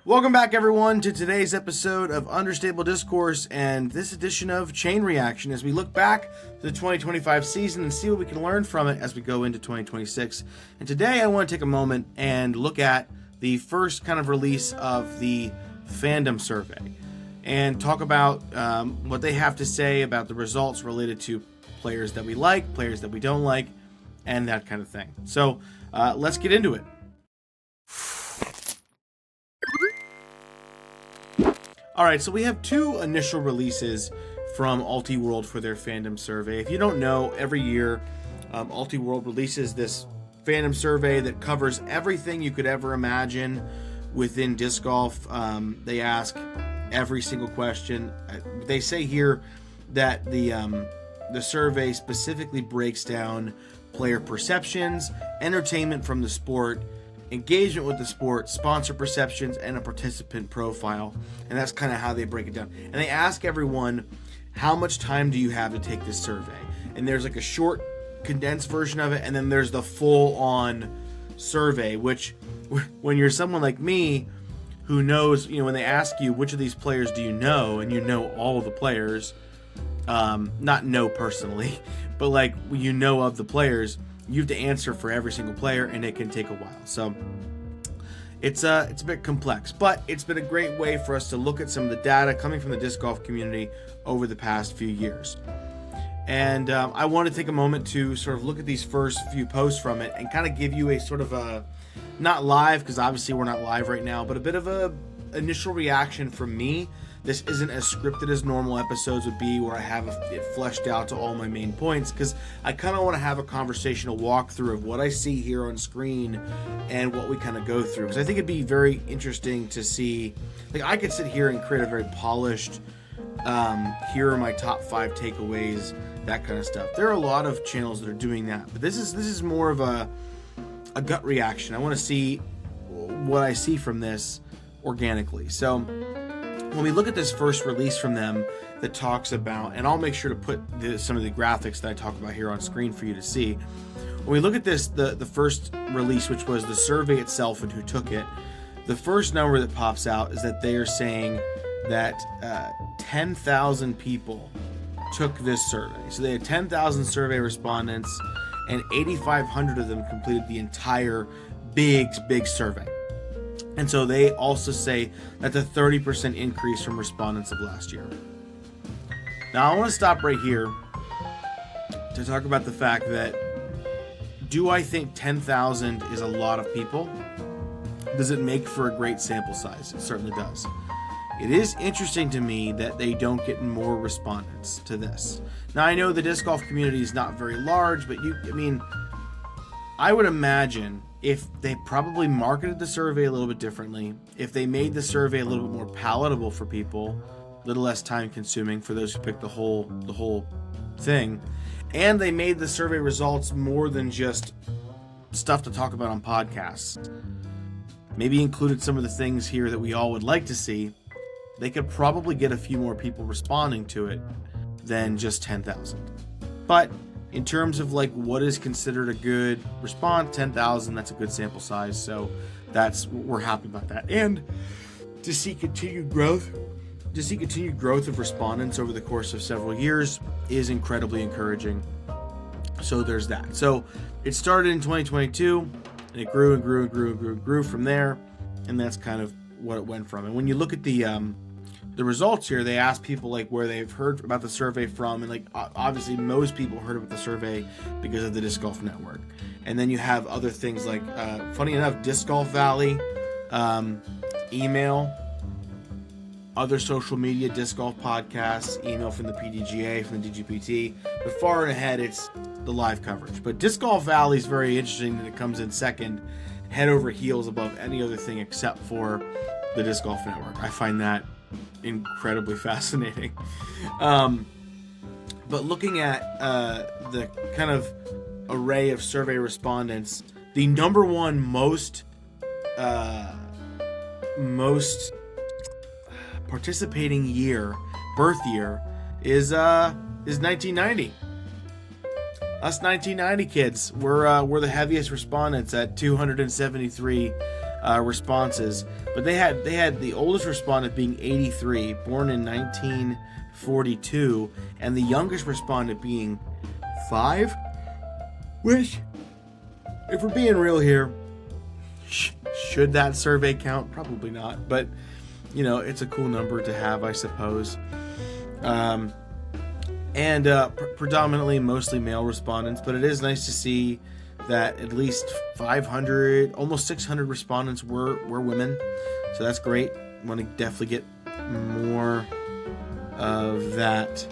Welcome back, everyone, to today's episode of Understable Discourse and this edition of Chain Reaction as we look back to the 2025 season and see what we can learn from it as we go into 2026. And today I want to take a moment and look at the first kind of release of the Fandom Survey and talk about what they have to say about the results related to players that we like, players that we don't like, and that kind of thing. So let's get into it. Alright, so we have two initial releases from Ultiworld for their Fandom Survey. If you don't know, every year Ultiworld releases this Fandom Survey that covers everything you could ever imagine within disc golf. They ask every single question. They say here that the survey specifically breaks down player perceptions, entertainment from the sport, engagement with the sport, sponsor perceptions, and a participant profile. And that's kind of how they break it down. And they ask everyone, how much time do you have to take this survey? And there's like a short, condensed version of it, and then there's the full-on survey, which, when you're someone like me, who knows, when they ask you, which of these players do you know, and you know all of the players, not know personally, but like, you know of the players, you have to answer for every single player, and it can take a while. So it's a bit complex, but it's been a great way for us to look at some of the data coming from the disc golf community over the past few years. And I want to take a moment to sort of look at these first few posts from it and kind of give you a sort of a, not live, because obviously we're not live right now, but a bit of a initial reaction from me. This isn't as scripted as normal episodes would be, where I have it fleshed out to all my main points, because I kind of want to have a conversational walkthrough of what I see here on screen and what we kind of go through. Because I think it'd be very interesting to see, like, I could sit here and create a very polished, here are my top 5 takeaways, that kind of stuff. There are a lot of channels that are doing that, but this is more of a gut reaction. I want to see what I see from this organically. So when we look at this first release from them that talks about, and I'll make sure to put some of the graphics that I talk about here on screen for you to see. When we look at this, the first release, which was the survey itself and who took it, the first number that pops out is that they are saying that 10,000 people took this survey. So they had 10,000 survey respondents, and 8,500 of them completed the entire big survey. And so they also say that's a 30% increase from respondents of last year. Now I want to stop right here to talk about the fact that, do I think 10,000 is a lot of people? Does it make for a great sample size? It certainly does. It is interesting to me that they don't get more respondents to this. Now I know the disc golf community is not very large, but I would imagine if they probably marketed the survey a little bit differently, if they made the survey a little bit more palatable for people, a little less time consuming for those who picked the whole thing, and they made the survey results more than just stuff to talk about on podcasts, maybe included some of the things here that we all would like to see, they could probably get a few more people responding to it than just 10,000. But in terms of like what is considered a good response, 10,000, that's a good sample size. So we're happy about that. And to see continued growth of respondents over the course of several years is incredibly encouraging. So there's that. So it started in 2022 and it grew and grew and grew and grew and grew from there. And that's kind of what it went from. And when you look at the results here, they ask people like where they've heard about the survey from, and like obviously most people heard about the survey because of the Disc Golf Network. And then you have other things like funny enough, Disc Golf Valley, email, other social media, disc golf podcasts, email from the PDGA, from the DGPT, but far ahead it's the live coverage. But Disc Golf Valley is very interesting that it comes in second, head over heels above any other thing except for the Disc Golf Network. I find that incredibly fascinating. But looking at the kind of array of survey respondents, the number one most participating birth year is 1990. Us 1990 kids, we're the heaviest respondents at 273 responses, but they had the oldest respondent being 83, born in 1942, and the youngest respondent being 5, which, if we're being real here, should that survey count? Probably not, but it's a cool number to have, I suppose. Predominantly mostly male respondents, but it is nice to see that at least 500, almost 600 respondents were women, so that's great. Want to definitely get more of that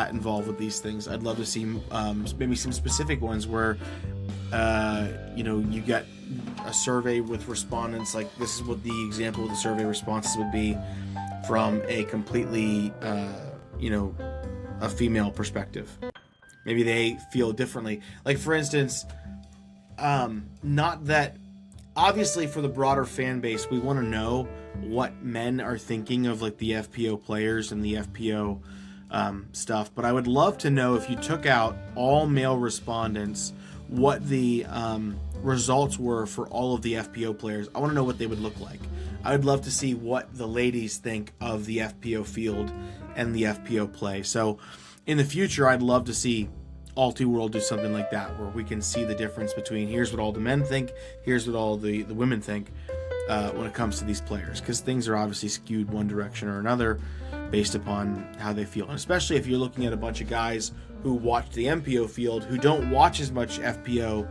involved with these things. I'd love to see maybe some specific ones where you get a survey with respondents, like this is what the example of the survey responses would be from a completely a female perspective. Maybe they feel differently. Like, for instance, not that, obviously for the broader fan base, we want to know what men are thinking of like the FPO players and the FPO stuff. But I would love to know, if you took out all male respondents, what the results were for all of the FPO players. I want to know what they would look like. I would love to see what the ladies think of the FPO field and the FPO play. So in the future, I'd love to see Ultiworld do something like that, where we can see the difference between here's what all the men think, here's what all the women think when it comes to these players, because things are obviously skewed one direction or another based upon how they feel. And especially if you're looking at a bunch of guys who watch the MPO field who don't watch as much FPO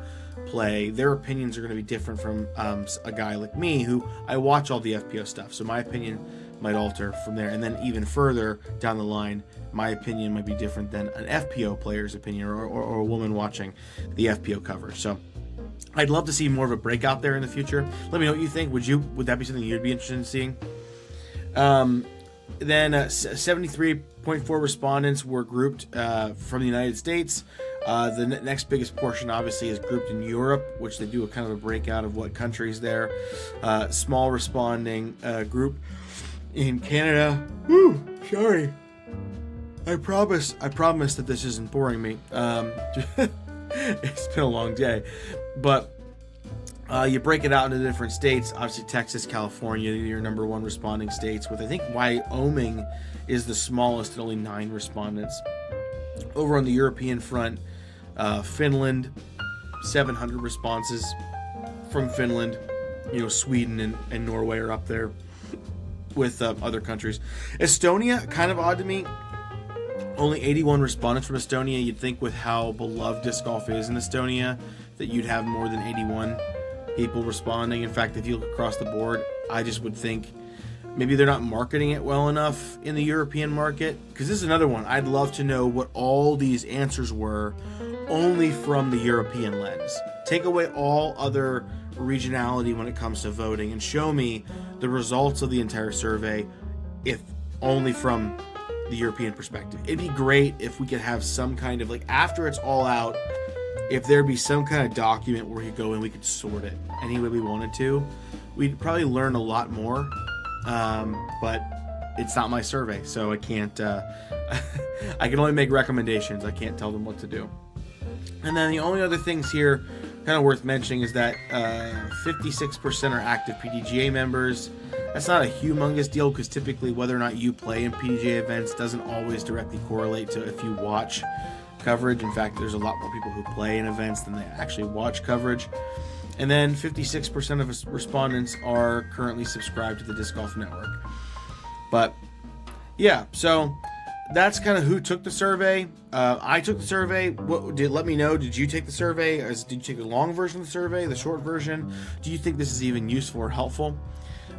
play, their opinions are going to be different from a guy like me who I watch all the FPO stuff, so my opinion might alter from there. And then even further down the line, my opinion might be different than an FPO player's opinion, or a woman watching the FPO coverage. So I'd love to see more of a breakout there in the future. Let me know what you think. Would that be something you'd be interested in seeing? Then 73.4 respondents were grouped from the United States. The next biggest portion obviously is grouped in Europe, which they do a kind of a breakout of what countries there. Small responding group in Canada. Woo, sorry. I promise that this isn't boring me. It's been a long day, but you break it out into different states. Obviously, Texas, California, your number one responding states, with I think Wyoming is the smallest at only 9 respondents. Over on the European front, Finland, 700 responses from Finland. Sweden and Norway are up there with other countries. Estonia, kind of odd to me. Only 81 respondents from Estonia. You'd think with how beloved disc golf is in Estonia that you'd have more than 81 people responding. In fact, if you look across the board, I just would think maybe they're not marketing it well enough in the European market. Because this is another one. I'd love to know what all these answers were only from the European lens. Take away all other regionality when it comes to voting and show me the results of the entire survey if only from the European perspective. It'd be great if we could have some kind of, like, after it's all out, if there'd be some kind of document where we could go and we could sort it any way we wanted to. We'd probably learn a lot more, but it's not my survey, so I can't I can only make recommendations. I can't tell them what to do. And then the only other things here kind of worth mentioning is that 56% are active PDGA members. That's not a humongous deal, because typically whether or not you play in PDGA events doesn't always directly correlate to if you watch coverage. In fact, there's a lot more people who play in events than they actually watch coverage. And then 56% of respondents are currently subscribed to the Disc Golf Network. But yeah, so that's kind of who took the survey. I took the survey. Let me know. Did you take the survey? Did you take the long version of the survey, the short version? Do you think this is even useful or helpful?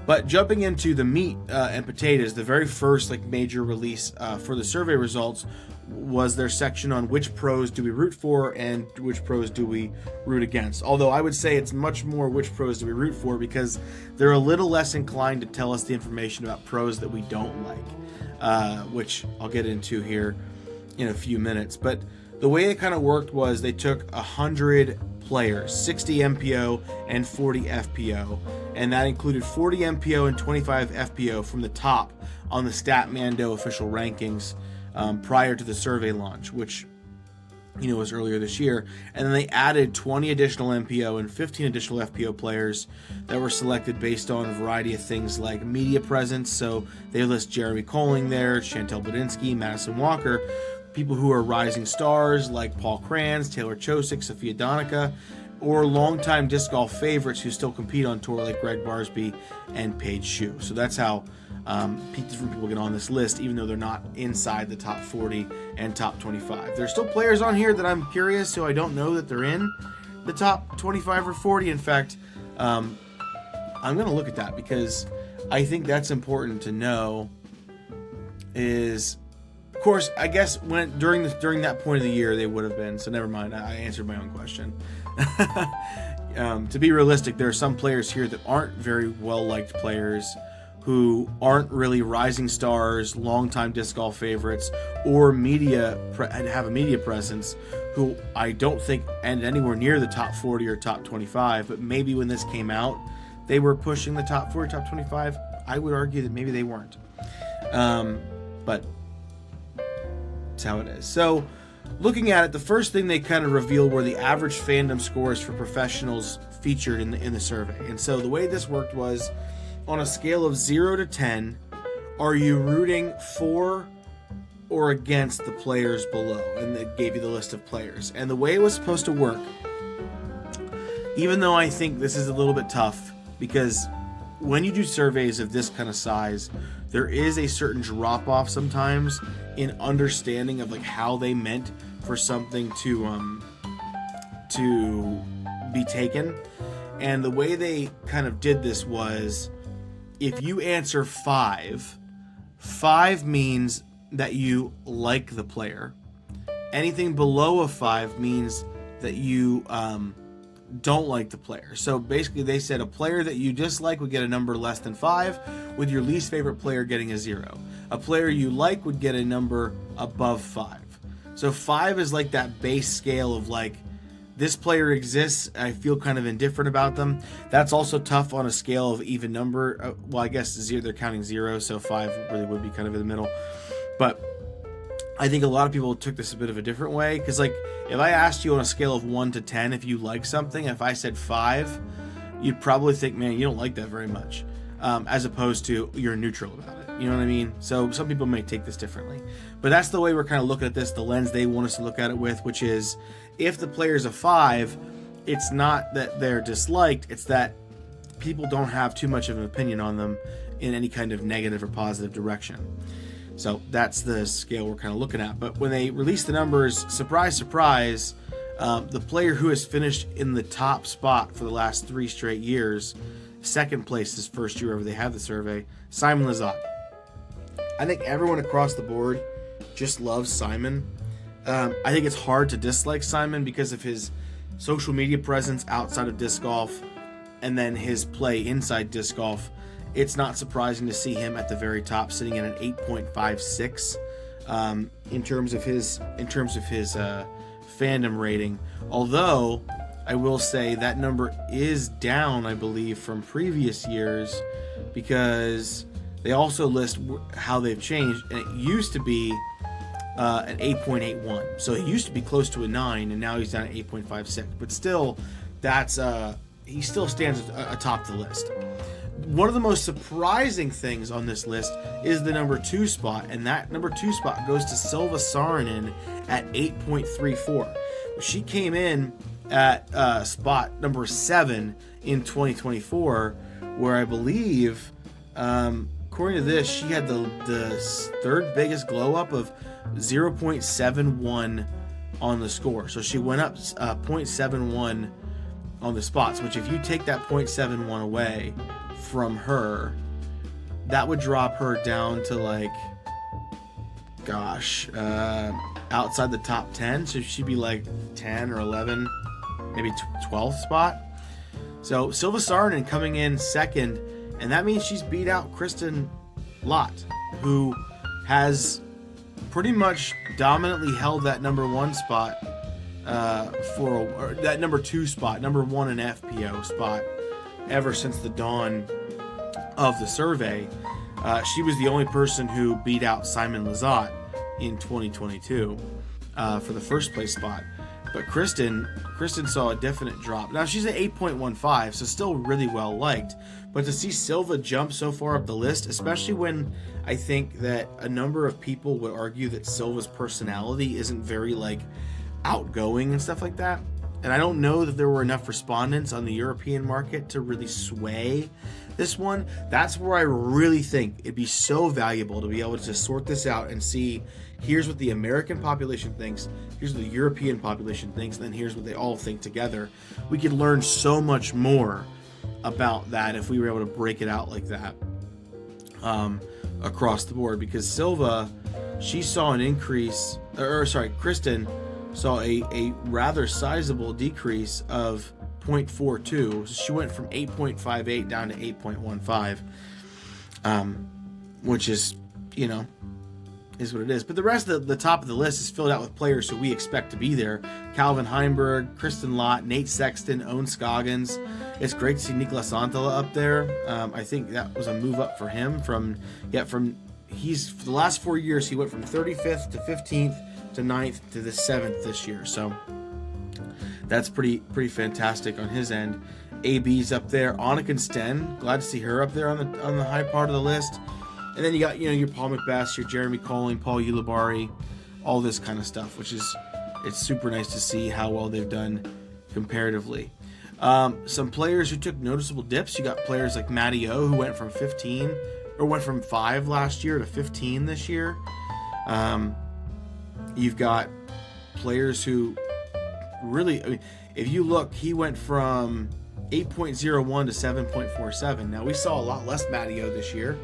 But jumping into the meat and potatoes, the very first major release for the survey results was their section on which pros do we root for and which pros do we root against. Although I would say it's much more which pros do we root for, because they're a little less inclined to tell us the information about pros that we don't like, which I'll get into here in a few minutes. But the way it kind of worked was they took 100 players, 60 MPO and 40 FPO, and that included 40 MPO and 25 FPO from the top on the Statmando official rankings prior to the survey launch, which it was earlier this year. And then they added 20 additional MPO and 15 additional FPO players that were selected based on a variety of things like media presence. So they list Jeremy Colling there, Chantel Budinsky, Madison Walker, people who are rising stars like Paul Kranz, Taylor Chosick, Sophia Donica, or longtime disc golf favorites who still compete on tour like Greg Barsby and Paige Shue. So that's how different people get on this list, even though they're not inside the top 40 and top 25. There's still players on here that I'm curious, so I don't know that they're in the top 25 or 40. In fact, I'm going to look at that because I think that's important to know. Is, of course, I guess when during that point of the year they would have been. So never mind, I answered my own question. To be realistic, there are some players here that aren't very well liked players, who aren't really rising stars, longtime disc golf favorites, or have a media presence, who I don't think ended anywhere near the top 40 or top 25, but maybe when this came out, they were pushing the top 40, top 25. I would argue that maybe they weren't. But that's how it is. So, looking at it, the first thing they kind of revealed were the average fandom scores for professionals featured in the survey. And so the way this worked was, on a scale of 0 to 10, are you rooting for or against the players below? And it gave you the list of players. And the way it was supposed to work, even though I think this is a little bit tough, because when you do surveys of this kind of size, there is a certain drop-off sometimes in understanding of like how they meant for something to be taken. And the way they kind of did this was, if you answer 5 means that you like the player. Anything below a 5 means that you don't like the player. So basically they said a player that you dislike would get a number less than 5, with your least favorite player getting a 0. A player you like would get a number above 5. So 5 is like that base scale of like, this player exists, I feel kind of indifferent about them. That's also tough on a scale of even number. Well, I guess 0, they're counting 0, so 5 really would be kind of in the middle. But I think a lot of people took this a bit of a different way, because like, if I asked you on a scale of 1 to 10 if you like something, if I said 5, you'd probably think, man, you don't like that very much, as opposed to you're neutral about it. You know what I mean? So some people may take this differently. But that's the way we're kind of looking at this, the lens they want us to look at it with, which is, if the player's a 5, it's not that they're disliked, it's that people don't have too much of an opinion on them in any kind of negative or positive direction. So that's the scale we're kind of looking at. But when they release the numbers, surprise, surprise, the player who has finished in the top spot for the last 3 straight years, second place this first year ever they had the survey, Simon Lizotte. I think everyone across the board just loves Simon. I think it's hard to dislike Simon because of his social media presence outside of disc golf and then his play inside disc golf. It's not surprising to see him at the very top, sitting at an 8.56 in terms of his fandom rating. Although I will say that number is down, I believe, from previous years, because they also list how they've changed, and it used to be an 8.81. So he used to be close to a 9, and now he's down at 8.56. But still, that's he still stands atop the list. One of the most surprising things on this list is the number 2 spot, and that number 2 spot goes to Silva Saarinen at 8.34. She came in at spot number 7 in 2024, where I believe, according to this, she had the third biggest glow up of 0.71 on the score. So she went up 0.71 on the spots, which if you take that 0.71 away from her, that would drop her down to like, gosh, outside the top 10. So she'd be like 10 or 11, maybe 12th spot. So Silva Saarinen coming in second, and that means she's beat out Kristen Lott, who has pretty much dominantly held that number 1 spot or that number 2 spot, number 1 in FPO spot, ever since the dawn of the survey. She was the only person who beat out Simon Lizotte in 2022. for the first place spot. But Kristen saw a definite drop. Now she's at 8.15, so still really well liked. But to see Silva jump so far up the list, especially when I think that a number of people would argue that Silva's personality isn't very outgoing and stuff like that. And I don't know that there were enough respondents on the European market to really sway this one. That's where I really think it'd be so valuable to be able to sort this out and see, here's what the American population thinks, here's what the European population thinks, and then here's what they all think together. We could learn so much more about that if we were able to break it out like that across the board. Because Silva, she saw an increase, Kristen saw a rather sizable decrease of 0.42. So she went from 8.58 down to 8.15, which is, is what it is. But the rest of the top of the list is filled out with players who we expect to be there. Calvin Heimberg, Kristen Lott, Nate Sexton, Owen Scoggins. It's great to see Nicolas Antala up there. I think that was a move up for him for the last 4 years, he went from 35th to 15th to 9th to the 7th this year. So that's pretty fantastic on his end. AB's up there. Annika Sten, glad to see her up there on the high part of the list. And then you got, your Paul McBeth, your Jeremy Colling, Paul Ulibarri, all this kind of stuff, it's super nice to see how well they've done comparatively. Some players who took noticeable dips. You got players like Matty O, who went from 5 last year to 15 this year. You've got players who really, if you look, he went from 8.01 to 7.47. Now, we saw a lot less Matty O this year.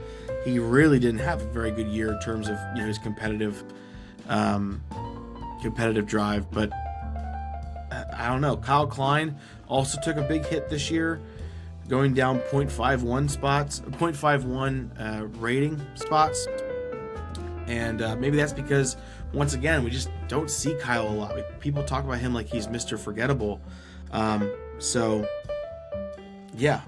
He really didn't have a very good year in terms of his competitive drive, but I don't know. Kyle Klein also took a big hit this year, going down 0.51 rating spots. And maybe that's because, once again, we just don't see Kyle a lot. People talk about him like he's Mr. Forgettable. So, yeah,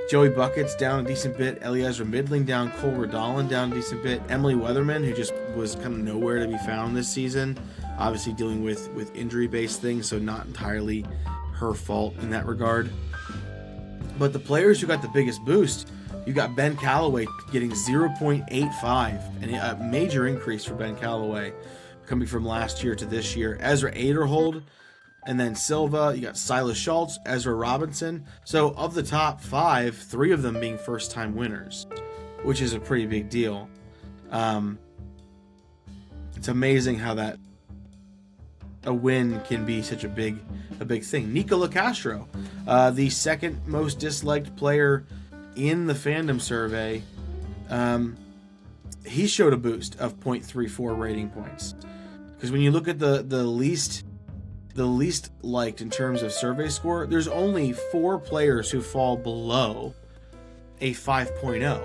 Joey Bucket's down a decent bit. Eliezer Midling down. Cole Redolin down a decent bit. Emily Weatherman, who just was kind of nowhere to be found this season, obviously dealing with injury-based things, so not entirely her fault in that regard. But the players who got the biggest boost, you got Ben Calloway getting 0.85, and a major increase for Ben Calloway coming from last year to this year. Ezra Aderhold, and then Silva. You got Silas Schultz, Ezra Robinson. So of the top 5, 3 of them being first-time winners, which is a pretty big deal. It's amazing how that a win can be such a big thing. Nico LaCastro, the second most disliked player in the Fandom Survey, he showed a boost of 0.34 rating points. Because when you look at the least liked in terms of survey score, there's only 4 players who fall below a 5.0.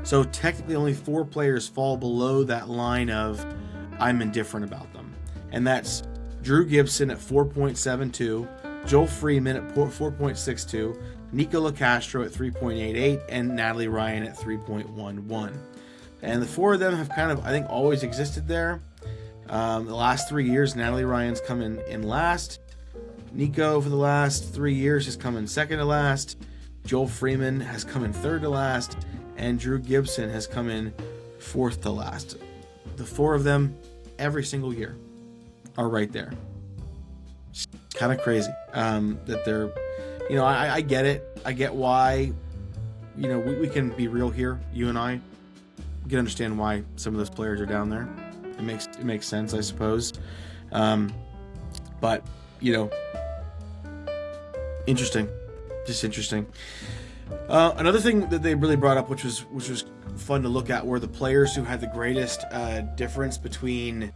So technically only 4 players fall below that line of I'm indifferent about them. And that's Drew Gibson at 4.72, Joel Freeman at 4.62, Nico LaCastro at 3.88, and Natalie Ryan at 3.11. And the 4 of them have kind of, I think, always existed there. The last 3 years, Natalie Ryan's come in last. Nico, for the last 3 years, has come in second to last. Joel Freeman has come in third to last. And Drew Gibson has come in fourth to last. The 4 of them, every single year, are right there. It's kind of crazy that they're, I get it. I get why, we can be real here, you and I. We can understand why some of those players are down there. It makes sense, I suppose. But, interesting. Just interesting. Another thing that they really brought up, which was fun to look at, were the players who had the greatest difference between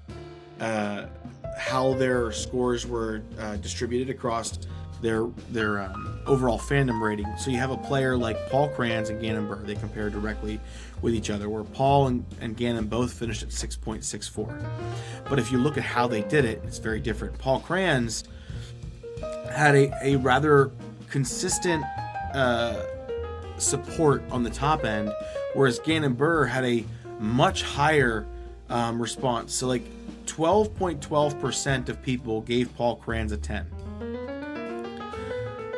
how their scores were distributed across their overall fandom rating. So you have a player like Paul Kranz and Gannon Burr. They compare directly with each other, where Paul and Gannon both finished at 6.64. But if you look at how they did it, it's very different. Paul Kranz had a rather consistent support on the top end, whereas Gannon Burr had a much higher response. So like 12.12% of people gave Paul Cranz a 10.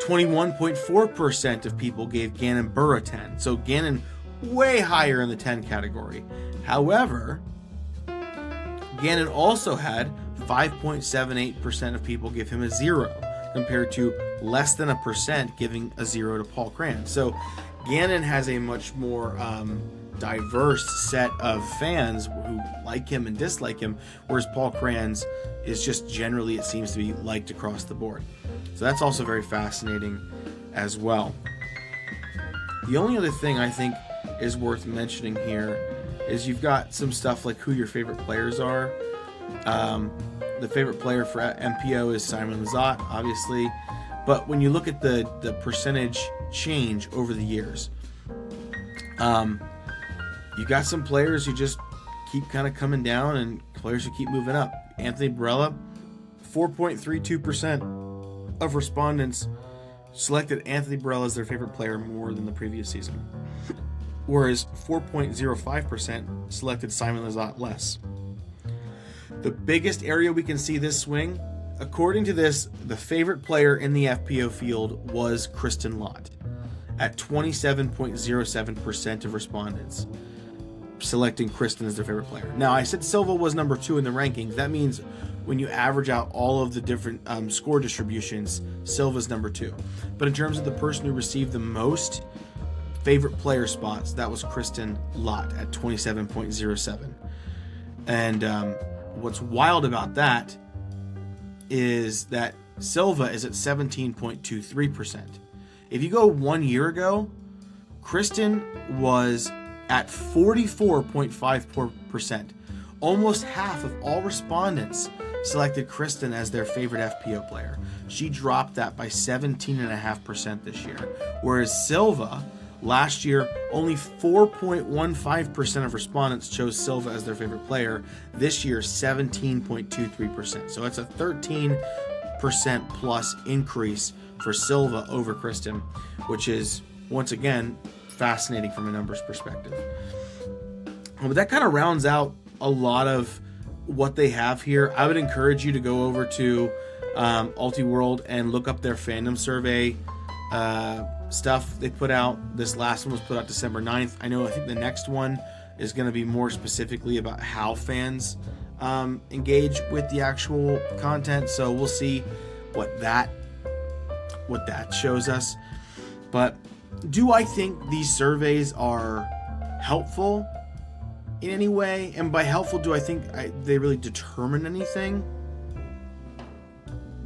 21.4% of people gave Gannon Buhr a 10. So Gannon way higher in the 10 category. However, Gannon also had 5.78% of people give him a 0, compared to less than 1% giving a 0 to Paul Cranz. So Gannon has a much more diverse set of fans who like him and dislike him, whereas Paul Cranz is just generally, it seems to be liked across the board. So that's also very fascinating as well. The only other thing I think is worth mentioning here is you've got some stuff like who your favorite players are. The favorite player for MPO is Simon Lizotte, obviously, but when you look at the percentage change over the years, you got some players who just keep kind of coming down and players who keep moving up. Anthony Barella, 4.32% of respondents selected Anthony Barella as their favorite player more than the previous season, whereas 4.05% selected Simon Lizotte less. The biggest area we can see this swing, according to this, the favorite player in the FPO field was Kristen Lott at 27.07% of respondents selecting Kristen as their favorite player. Now, I said Silva was number 2 in the rankings. That means when you average out all of the different score distributions, Silva's number 2. But in terms of the person who received the most favorite player spots, that was Kristen Lott at 27.07. And what's wild about that is that Silva is at 17.23%. If you go 1 year ago, Kristen was at 44.54%. Almost half of all respondents selected Kristen as their favorite FPO player. She dropped that by 17.5% this year. Whereas Silva, last year, only 4.15% of respondents chose Silva as their favorite player. This year, 17.23%. So it's a 13% plus increase for Silva over Kristen, which is, once again, fascinating from a numbers perspective. But that kind of rounds out a lot of what they have here. I would encourage you to go over to Ultiworld and look up their fandom survey stuff they put out. This last one was put out December 9th. I think the next one is going to be more specifically about how fans engage with the actual content. So we'll see what that shows us. But do I think these surveys are helpful in any way? And by helpful, do I think they really determine anything?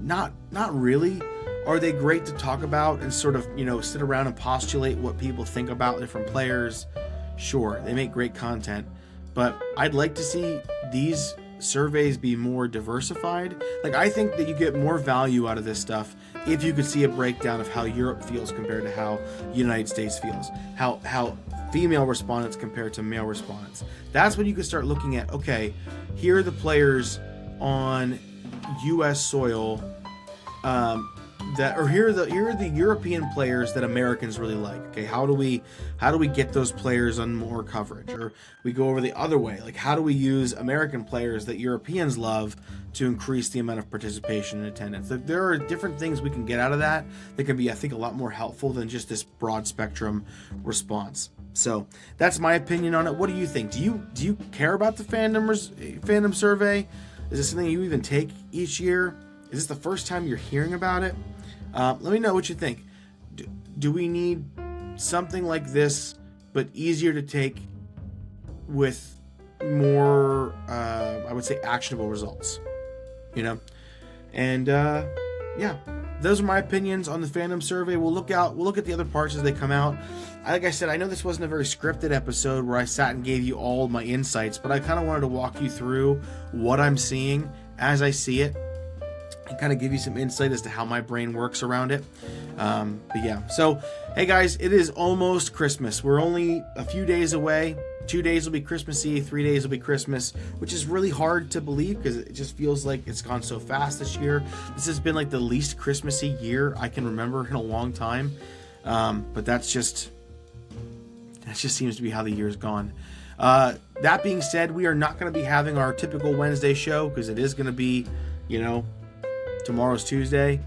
Not really. Are they great to talk about and sort of, sit around and postulate what people think about different players? Sure, they make great content, but I'd like to see these surveys be more diversified. Like, I think that you get more value out of this stuff if you could see a breakdown of how Europe feels compared to how the United States feels, how female respondents compare to male respondents. That's when you can start looking at, okay, here are the players on U.S. soil here are the European players that Americans really like. Okay, how do we get those players on more coverage? Or we go over the other way, like how do we use American players that Europeans love to increase the amount of participation and attendance? There are different things we can get out of that can be, I think, a lot more helpful than just this broad spectrum response. So that's my opinion on it. What do you think? Do you care about the fandom survey? Is this something you even take each year? Is this the first time you're hearing about it? Let me know what you think. Do we need something like this, but easier to take with more, I would say, actionable results? And yeah, those are my opinions on the fandom survey. We'll look at the other parts as they come out. Like I said, I know this wasn't a very scripted episode where I sat and gave you all my insights, but I kind of wanted to walk you through what I'm seeing as I see it, and kind of give you some insight as to how my brain works around it. But yeah, so hey guys, it is almost Christmas. We're only a few days away. 2 days will be Christmas Eve, 3 days will be Christmas, which is really hard to believe because it just feels like it's gone so fast this year. This has been like the least Christmassy year I can remember in a long time. But that just seems to be how the year's gone. That being said, we are not going to be having our typical Wednesday show because it is going to be, tomorrow's Tuesday,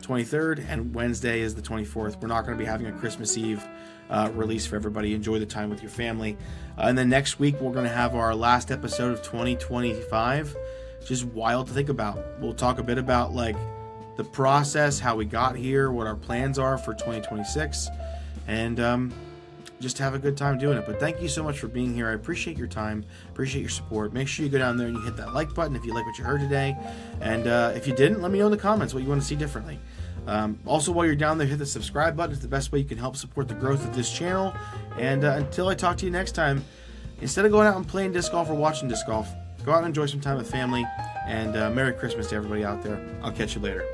23rd, and Wednesday is the 24th. We're not going to be having a Christmas Eve release for everybody. Enjoy the time with your family. And then next week, we're going to have our last episode of 2025. Just wild to think about. We'll talk a bit about the process, how we got here, what our plans are for 2026, and just have a good time doing it. But thank you so much for being here. I appreciate your time, appreciate your support. Make sure you go down there and you hit that like button if you like what you heard today. And if you didn't, let me know in the comments what you want to see differently. Also, while you're down there, hit the subscribe button. It's the best way you can help support the growth of this channel. And until I talk to you next time, instead of going out and playing disc golf or watching disc golf, go out and enjoy some time with family. And Merry Christmas to everybody out there. I'll catch you later.